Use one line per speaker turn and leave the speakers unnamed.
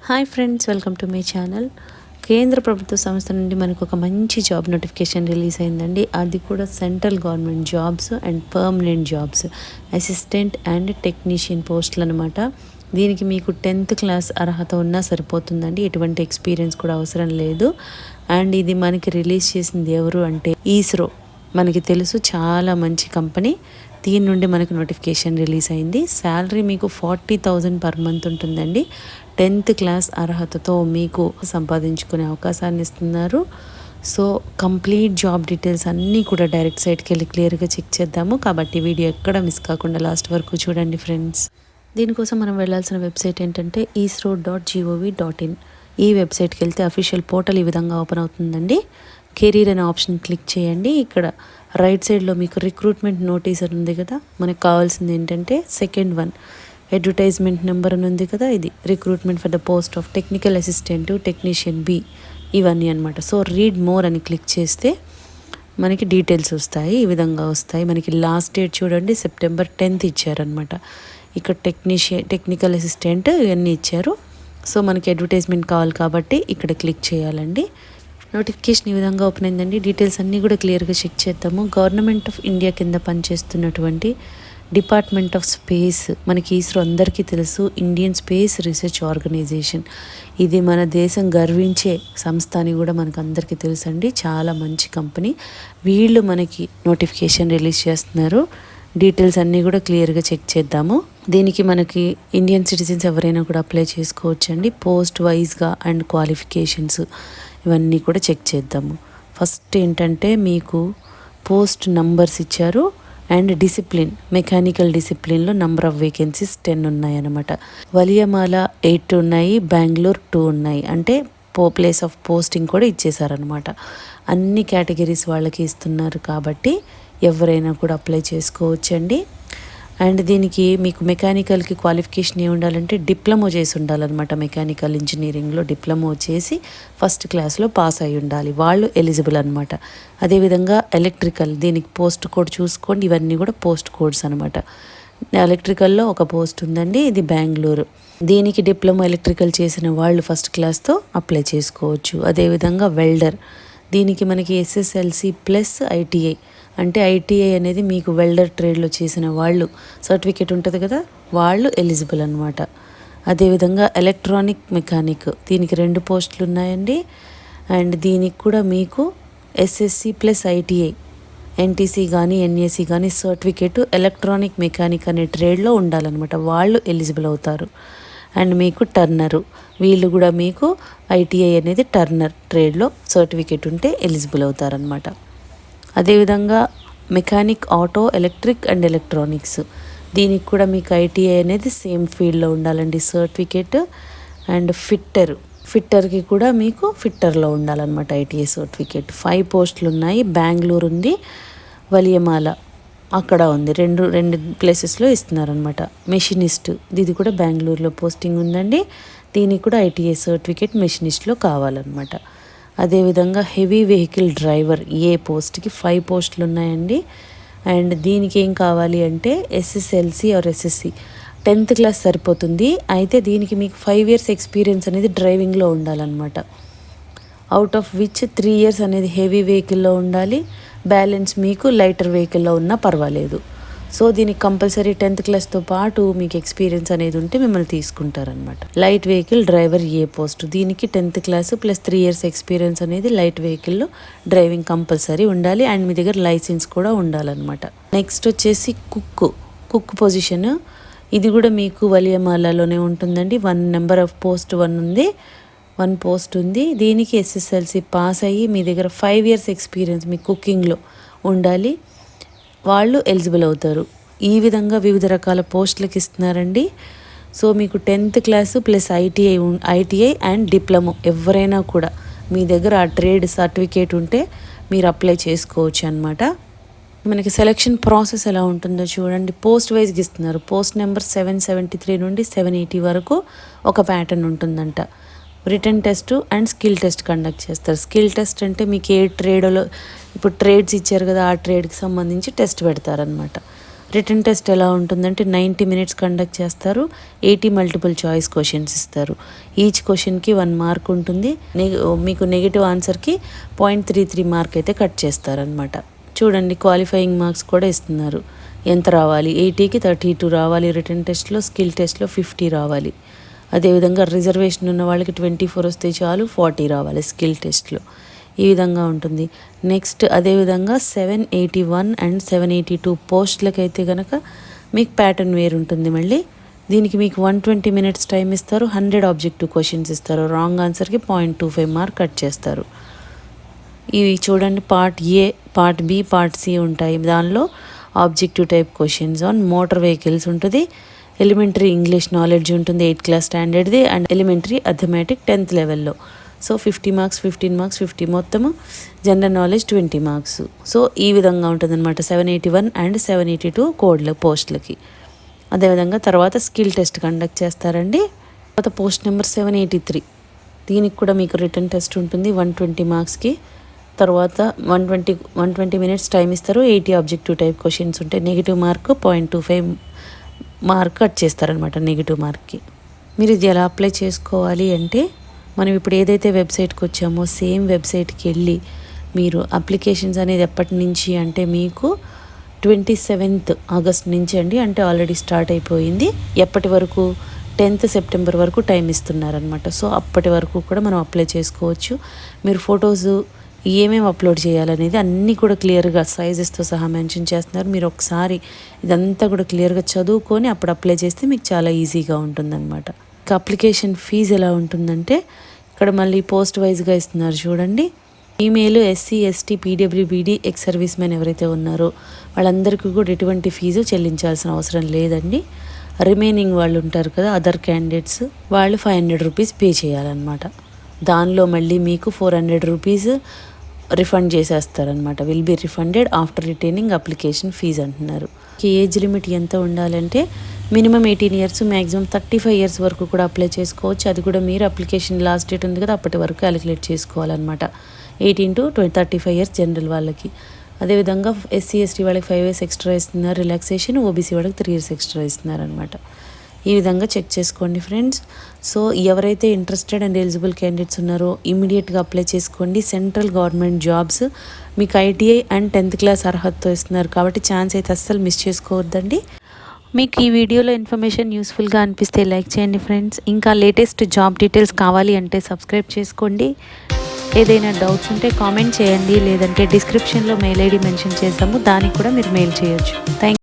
Hi friends, welcome to my channel. కేంద్ర ప్రభుత్వ సంస్థ నుండి మనకు ఒక మంచి జాబ్ నోటిఫికేషన్ రిలీజ్ అయిందండి. అది కూడా central government jobs and permanent jobs, assistant and technician పోస్టులు అనమాట. దీనికి మీకు 10th క్లాస్ అర్హత ఉన్నా సరిపోతుందండి. ఎటువంటి ఎక్స్పీరియన్స్ కూడా అవసరం లేదు. అండ్ ఇది మనకి రిలీజ్ చేసింది ఎవరు అంటే ఇస్రో. మనకి తెలుసు, చాలా మంచి కంపెనీ. దీని నుండి మనకు నోటిఫికేషన్ రిలీజ్ అయింది. శాలరీ మీకు 40,000 పర్ మంత్ ఉంటుందండి. 10th క్లాస్ అర్హతతో మీకు సంపాదించుకునే అవకాశాన్ని ఇస్తున్నారు. సో కంప్లీట్ జాబ్ డీటెయిల్స్ అన్నీ కూడా డైరెక్ట్ సైట్కి వెళ్ళి క్లియర్గా చెక్ చేద్దాము. కాబట్టి వీడియో ఎక్కడ మిస్ కాకుండా లాస్ట్ వరకు చూడండి ఫ్రెండ్స్. దీనికోసం మనం వెళ్ళాల్సిన వెబ్సైట్ ఏంటంటే isro.gov.in. ఈ వెబ్సైట్కి వెళ్తే అఫీషియల్ పోర్టల్ ఈ విధంగా ఓపెన్ అవుతుందండి. కెరీర్ అనే ఆప్షన్ క్లిక్ చేయండి. ఇక్కడ రైట్ సైడ్లో మీకు రిక్రూట్మెంట్ నోటీస్ అని ఉంది కదా. మనకు కావాల్సింది ఏంటంటే సెకండ్ వన్, అడ్వర్టైజ్మెంట్ నెంబర్ అని ఉంది కదా. ఇది recruitment for the post of technical assistant technician B, ఇవన్నీ అనమాట. సో రీడ్ మోర్ అని క్లిక్ చేస్తే మనకి డీటెయిల్స్ వస్తాయి. ఈ విధంగా వస్తాయి. మనకి లాస్ట్ డేట్ చూడండి, September 10th ఇచ్చారనమాట. ఇక్కడ టెక్నికల్ అసిస్టెంట్ ఇవన్నీ ఇచ్చారు. సో మనకి అడ్వర్టైజ్మెంట్ కావాలి కాబట్టి ఇక్కడ క్లిక్ చేయాలండి. నోటిఫికేషన్ ఈ విధంగా ఓపెన్ అయిందండి. డీటెయిల్స్ అన్నీ కూడా క్లియర్గా చెక్ చేద్దాము. గవర్నమెంట్ ఆఫ్ ఇండియా కింద పనిచేస్తున్నటువంటి డిపార్ట్మెంట్ ఆఫ్ స్పేస్, మనకి ఇస్రో అందరికీ తెలుసు, ఇండియన్ స్పేస్ రీసెర్చ్ ఆర్గనైజేషన్. ఇది మన దేశం గర్వించే సంస్థ అని కూడా మనకు అందరికీ తెలుసండి. చాలా మంచి కంపెనీ. వీళ్ళు మనకి నోటిఫికేషన్ రిలీజ్ చేస్తున్నారు. డీటెయిల్స్ అన్నీ కూడా క్లియర్గా చెక్ చేద్దాము. దీనికి మనకి ఇండియన్ సిటిజన్స్ ఎవరైనా కూడా అప్లై చేసుకోవచ్చండి. పోస్ట్ వైజ్గా అండ్ క్వాలిఫికేషన్స్ ఇవన్నీ కూడా చెక్ చేద్దాము. ఫస్ట్ ఏంటంటే మీకు పోస్ట్ నంబర్స్ ఇచ్చారు అండ్ డిసిప్లిన్, మెకానికల్ డిసిప్లిన్లో నంబర్ ఆఫ్ వేకెన్సీస్ 10 ఉన్నాయి అన్నమాట. వలియమాల 8 ఉన్నాయి, బెంగళూరు 2 ఉన్నాయి. అంటే ప్లేస్ ఆఫ్ పోస్టింగ్ కూడా ఇచ్చేసారనమాట. అన్ని కేటగిరీస్ వాళ్ళకి ఇస్తున్నారు కాబట్టి ఎవరైనా కూడా అప్లై చేసుకోవచ్చండి. అండ్ దీనికి మీకు మెకానికల్కి క్వాలిఫికేషన్ ఏమి ఉండాలంటే డిప్లొమా చేసి ఉండాలన్నమాట. మెకానికల్ ఇంజనీరింగ్లో డిప్లొమా చేసి ఫస్ట్ క్లాస్లో పాస్ అయి ఉండాలి, వాళ్ళు ఎలిజిబుల్ అనమాట. అదేవిధంగా ఎలక్ట్రికల్, దీనికి పోస్ట్ కోడ్ చూసుకోండి. ఇవన్నీ కూడా పోస్ట్ కోడ్స్ అనమాట. ఎలక్ట్రికల్లో ఒక పోస్ట్ ఉందండి, ఇది బెంగళూరు. దీనికి డిప్లొమా ఎలక్ట్రికల్ చేసిన వాళ్ళు ఫస్ట్ క్లాస్తో అప్లై చేసుకోవచ్చు. అదేవిధంగా వెల్డర్, దీనికి మనకి SSLC ప్లస్ ITI, అంటే ITI అనేది మీకు వెల్డర్ ట్రేడ్లో చేసిన వాళ్ళు సర్టిఫికేట్ ఉంటుంది కదా, వాళ్ళు ఎలిజిబుల్ అనమాట. అదేవిధంగా ఎలక్ట్రానిక్ మెకానిక్, దీనికి 2 పోస్టులు ఉన్నాయండి. అండ్ దీనికి కూడా మీకు SSC ప్లస్ ITI, NTC కానీ NAC కానీ సర్టిఫికేట్ ఎలక్ట్రానిక్ మెకానిక్ అనే ట్రేడ్లో ఉండాలన్నమాట. వాళ్ళు ఎలిజిబుల్ అవుతారు. అండ్ మీకు టర్నరు, వీళ్ళు కూడా మీకు ITI అనేది టర్నర్ ట్రేడ్లో సర్టిఫికేట్ ఉంటే ఎలిజిబుల్ అవుతారనమాట. అదేవిధంగా mechanic auto, electric and electronics, దీనికి కూడా మీకు ITI అనేది సేమ్ ఫీల్డ్లో ఉండాలండి సర్టిఫికేట్. అండ్ ఫిట్టర్కి కూడా మీకు ఫిట్టర్లో ఉండాలన్నమాట ITI సర్టిఫికేట్. 5 పోస్టులు ఉన్నాయి. బెంగళూరు ఉంది, వలియమాల అక్కడ ఉంది. రెండు ప్లేసెస్లో ఇస్తున్నారనమాట. మెషినిస్ట్, ఇది కూడా బెంగళూరులో పోస్టింగ్ ఉందండి. దీనికి కూడా ITI సర్టిఫికేట్ మెషినిస్ట్లో కావాలన్నమాట. అదేవిధంగా హెవీ వెహికల్ డ్రైవర్ ఏ పోస్ట్కి 5 పోస్టులు ఉన్నాయండి. అండ్ దీనికి ఏం కావాలి అంటే SSLC are SSC 10th class సరిపోతుంది. అయితే దీనికి మీకు 5 years ఎక్స్పీరియన్స్ అనేది డ్రైవింగ్లో ఉండాలన్నమాట. అవుట్ ఆఫ్ విచ్ 3 years అనేది హెవీ వెహికల్లో ఉండాలి. బ్యాలెన్స్ మీకు లైటర్ వెహికల్లో ఉన్నా పర్వాలేదు. సో దీనికి కంపల్సరీ 10th క్లాస్తో పాటు మీకు ఎక్స్పీరియన్స్ అనేది ఉంటే మిమ్మల్ని తీసుకుంటారనమాట. లైట్ వెహికల్ డ్రైవర్ ఏ పోస్ట్, దీనికి 10th class plus 3 years experience అనేది లైట్ వెహికల్లో డ్రైవింగ్ కంపల్సరీ ఉండాలి. అండ్ మీ దగ్గర లైసెన్స్ కూడా ఉండాలన్నమాట. నెక్స్ట్ వచ్చేసి కుక్ పొజిషన్, ఇది కూడా మీకు వలియమాలలోనే ఉంటుందండి. 1 నెంబర్ ఆఫ్ పోస్ట్ 1 ఉంది, 1 పోస్ట్ ఉంది. దీనికి SSLC పాస్ అయ్యి మీ దగ్గర 5 years ఎక్స్పీరియన్స్ మీకు కుకింగ్లో ఉండాలి, వాళ్ళు ఎలిజిబుల్ అవుతారు. ఈ విధంగా వివిధ రకాల పోస్టులకు ఇస్తున్నారండి. సో మీకు 10th class plus ITI and diploma ఎవరైనా కూడా మీ దగ్గర ఆ ట్రేడ్ సర్టిఫికేట్ ఉంటే మీరు అప్లై చేసుకోవచ్చు అనమాట. మనకి సెలక్షన్ ప్రాసెస్ ఎలా ఉంటుందో చూడండి. పోస్ట్ వైజ్గా ఇస్తున్నారు. పోస్ట్ నెంబర్ 773 నుండి 780 వరకు ఒక ప్యాటర్న్ ఉంటుందంట. Return test and skill test conduct చేస్తారు. స్కిల్ టెస్ట్ అంటే మీకు ఏ ట్రేడ్లో ఇప్పుడు ట్రేడ్స్ ఇచ్చారు కదా, ఆ ట్రేడ్కి సంబంధించి టెస్ట్ పెడతారనమాట. రిటర్న్ టెస్ట్ ఎలా ఉంటుందంటే 90 మినిట్స్ కండక్ట్ చేస్తారు. 80 మల్టిపుల్ చాయిస్ క్వశ్చన్స్ ఇస్తారు. ఈచ్ క్వశ్చన్కి 1 మార్క్ ఉంటుంది. మీకు నెగిటివ్ ఆన్సర్కి 0.33 మార్క్ అయితే కట్ చేస్తారనమాట. చూడండి, క్వాలిఫైయింగ్ మార్క్స్ కూడా ఇస్తున్నారు. ఎంత రావాలి, 80కి 32 రావాలి రిటర్న్ టెస్ట్లో, స్కిల్ టెస్ట్లో 50 రావాలి. అదేవిధంగా రిజర్వేషన్ ఉన్న వాళ్ళకి 24 వస్తే చాలు, 40 రావాలి స్కిల్ టెస్ట్లో. ఈ విధంగా ఉంటుంది. నెక్స్ట్ అదేవిధంగా 781 అండ్ 782 పోస్టులకైతే కనుక మీకు ప్యాటర్న్ వేరు ఉంటుంది. మళ్ళీ దీనికి మీకు 120 మినిట్స్ టైం ఇస్తారు. 100 ఆబ్జెక్టివ్ క్వశ్చన్స్ ఇస్తారు. రాంగ్ ఆన్సర్కి 0.25 మార్క్ కట్ చేస్తారు. ఇవి చూడండి, part A, part B, part C ఉంటాయి. దానిలో objective type questions on motor vehicles ఉంటుంది. ఎలిమెంటరీ ఇంగ్లీష్ నాలెడ్జ్ ఉంటుంది 8th క్లాస్ స్టాండర్డ్ది, అండ్ ఎలిమెంటరీ అథమెటిక్ 10th లెవెల్లో. సో 50 మార్క్స్, 15 మార్క్స్, 50 మొత్తము. General knowledge 20 marks. సో ఈ విధంగా ఉంటుంది అనమాట 781 అండ్ 782 కోడ్ల పోస్టులకి. అదేవిధంగా తర్వాత స్కిల్ టెస్ట్ కండక్ట్ చేస్తారండి. తర్వాత పోస్ట్ నెంబర్ 783, దీనికి కూడా మీకు రిటర్న్ టెస్ట్ ఉంటుంది 120 మార్క్స్కి. తర్వాత 120 మినిట్స్ టైం ఇస్తారు. 80 ఆబ్జెక్టివ్ టైప్ క్వశ్చన్స్ ఉంటాయి. నెగిటివ్ మార్క్ 0.25 మార్క్ కట్ చేస్తారనమాట నెగిటివ్ మార్క్కి. మీరు ఇది ఎలా అప్లై చేసుకోవాలి అంటే, మనం ఇప్పుడు ఏదైతే వెబ్సైట్కి వచ్చామో సేమ్ వెబ్సైట్కి వెళ్ళి మీరు అప్లికేషన్స్ అనేది ఎప్పటి నుంచి అంటే మీకు 27th ఆగస్ట్ నుంచి అండి, అంటే ఆల్రెడీ స్టార్ట్ అయిపోయింది. ఎప్పటి వరకు, 10th సెప్టెంబర్ వరకు టైం ఇస్తున్నారనమాట. సో అప్పటి వరకు కూడా మనం అప్లై చేసుకోవచ్చు. మీరు ఫొటోస్ ఏమేమి అప్లోడ్ చేయాలనేది అన్నీ కూడా క్లియర్గా సైజెస్తో సహా మెన్షన్ చేస్తున్నారు. మీరు ఒకసారి ఇదంతా కూడా క్లియర్గా చదువుకొని అప్పుడు అప్లై చేస్తే మీకు చాలా ఈజీగా ఉంటుందన్నమాట. ఇక అప్లికేషన్ ఫీజు ఎలా ఉంటుందంటే, ఇక్కడ మళ్ళీ పోస్ట్ వైజ్గా ఇస్తున్నారు చూడండి. Email SC, ST, PWBD, ex service men ఎవరైతే ఉన్నారో వాళ్ళందరికీ కూడా ఎటువంటి ఫీజు చెల్లించాల్సిన అవసరం లేదండి. రిమైనింగ్ వాళ్ళు ఉంటారు కదా, అదర్ క్యాండిడేట్స్, వాళ్ళు 500 రూపీస్ పే చేయాలన్నమాట. దానిలో మళ్ళీ మీకు 400 రూపీస్ రిఫండ్ చేసేస్తారనమాట. Will be refunded after retaining application fee అంటున్నారు. ఏజ్ లిమిట్ ఎంత ఉండాలంటే మినిమం 18 ఇయర్స్, మ్యాక్సిమం 35 ఇయర్స్ వరకు కూడా అప్లై చేసుకోవచ్చు. అది కూడా మీరు అప్లికేషన్ లాస్ట్ డేట్ ఉంది కదా అప్పటి వరకు క్యాలిక్యులేట్ చేసుకోవాలన్నమాట. 18 to 35 ఇయర్స్ జనరల్ వాళ్ళకి. అదేవిధంగా ఎస్సీ, ఎస్టీ వాళ్ళకి 5 years ఎక్స్ట్రా ఇస్తున్నారు రిలాక్సేషన్, ఓబీసీ వాళ్ళకి 3 years ఎక్స్ట్రా ఇస్తున్నారు అనమాట. ఈ విధంగా చెక్ చేసుకోండి ఫ్రెండ్స్. సో ఎవరైతే ఇంట్రెస్టెడ్ అండ్ ఎలిజిబుల్ క్యాండిడేట్స్ ఉన్నారో ఇమీడియట్గా అప్లై చేసుకోండి. సెంట్రల్ గవర్నమెంట్ జాబ్స్ మీకు ఐటీఐ అండ్ 10th క్లాస్ అర్హతతో ఇస్తున్నారు కాబట్టి ఛాన్స్ అయితే అస్సలు మిస్ చేసుకోవద్దండి. మీకు ఈ వీడియోలో ఇన్ఫర్మేషన్ యూస్ఫుల్గా అనిపిస్తే లైక్ చేయండి ఫ్రెండ్స్. ఇంకా లేటెస్ట్ జాబ్ డీటెయిల్స్ కావాలి అంటే సబ్స్క్రైబ్ చేసుకోండి. ఏదైనా డౌట్స్ ఉంటే కామెంట్ చేయండి, లేదంటే డిస్క్రిప్షన్లో మెయిల్ ఐడి మెన్షన్ చేసాము, దానికి కూడా మీరు మెయిల్ చేయొచ్చు. థ్యాంక్